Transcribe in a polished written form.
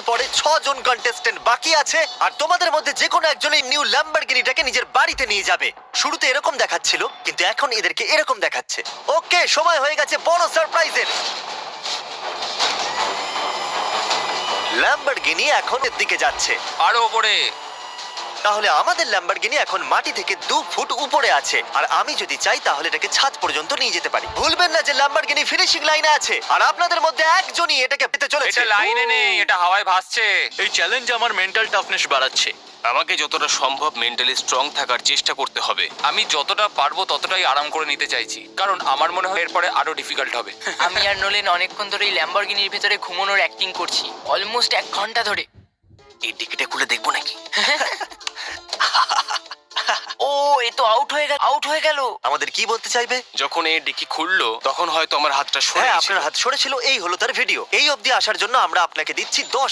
পরে 6 জন কন্টেস্ট্যান্ট বাকি আছে আর তোমাদের মধ্যে যে কোনো একজন এই নিউ ল্যাম্বরগিনিটাকে নিজের বাড়িতে নিয়ে যাবে। শুরুতে এরকম দেখাচ্ছিল, কিন্তু এখন এদেরকে এরকম দেখাচ্ছে। ওকে, সময় হয়ে গেছে বড় সারপ্রাইজের। ল্যাম্বরগিনি এখন এর দিকে যাচ্ছে। আরো ওপরে। তাহলে আমাদের ল্যাম্বরগিনি এখন মাটি থেকে 2 ফুট উপরে আছে, আর আমি যদি চাই তাহলে এটাকে ছাদ পর্যন্ত নিয়ে যেতে পারি। ভুলবেন না যে ল্যাম্বরগিনি ফিনিশিং লাইনে আছে, আর আপনাদের মধ্যে একজনই এটাকে পেতে চলেছে। এটা লাইনে নেই, এটা হাওয়ায় ভাসছে। এই চ্যালেঞ্জ আমার মেন্টাল টাফনেস বাড়াচ্ছে। আমাকে যতটা সম্ভব মেন্টালি স্ট্রং থাকার চেষ্টা করতে হবে। আমি যতটা পারবো ততটাই আরাম করে নিতে চাইছি, কারণ আমার মনে হয় এরপরে আরো ডিফিকাল্ট হবে। আমি আর নোলেন অনেকক্ষণ ধরে এই ল্যাম্বরগিনির ভিতরে ঘুমানোর অ্যাক্টিং করছি, অলমোস্ট 1 ঘন্টা ধরে। এই টিকিটে খুলে দেখবো নাকি? ও, এ তো আউট হয়ে গেল। আমাদের কি বলতে চাইবে? যখন এই ডিকি খুললো তখন হয়তো আমার হাতটা সরে হ্যাঁ, গেছিল। আপনার হাত সরেছিল, এই হলো তার ভিডিও। এই অবধি আসার জন্য আমরা আপনাকে দিচ্ছি 10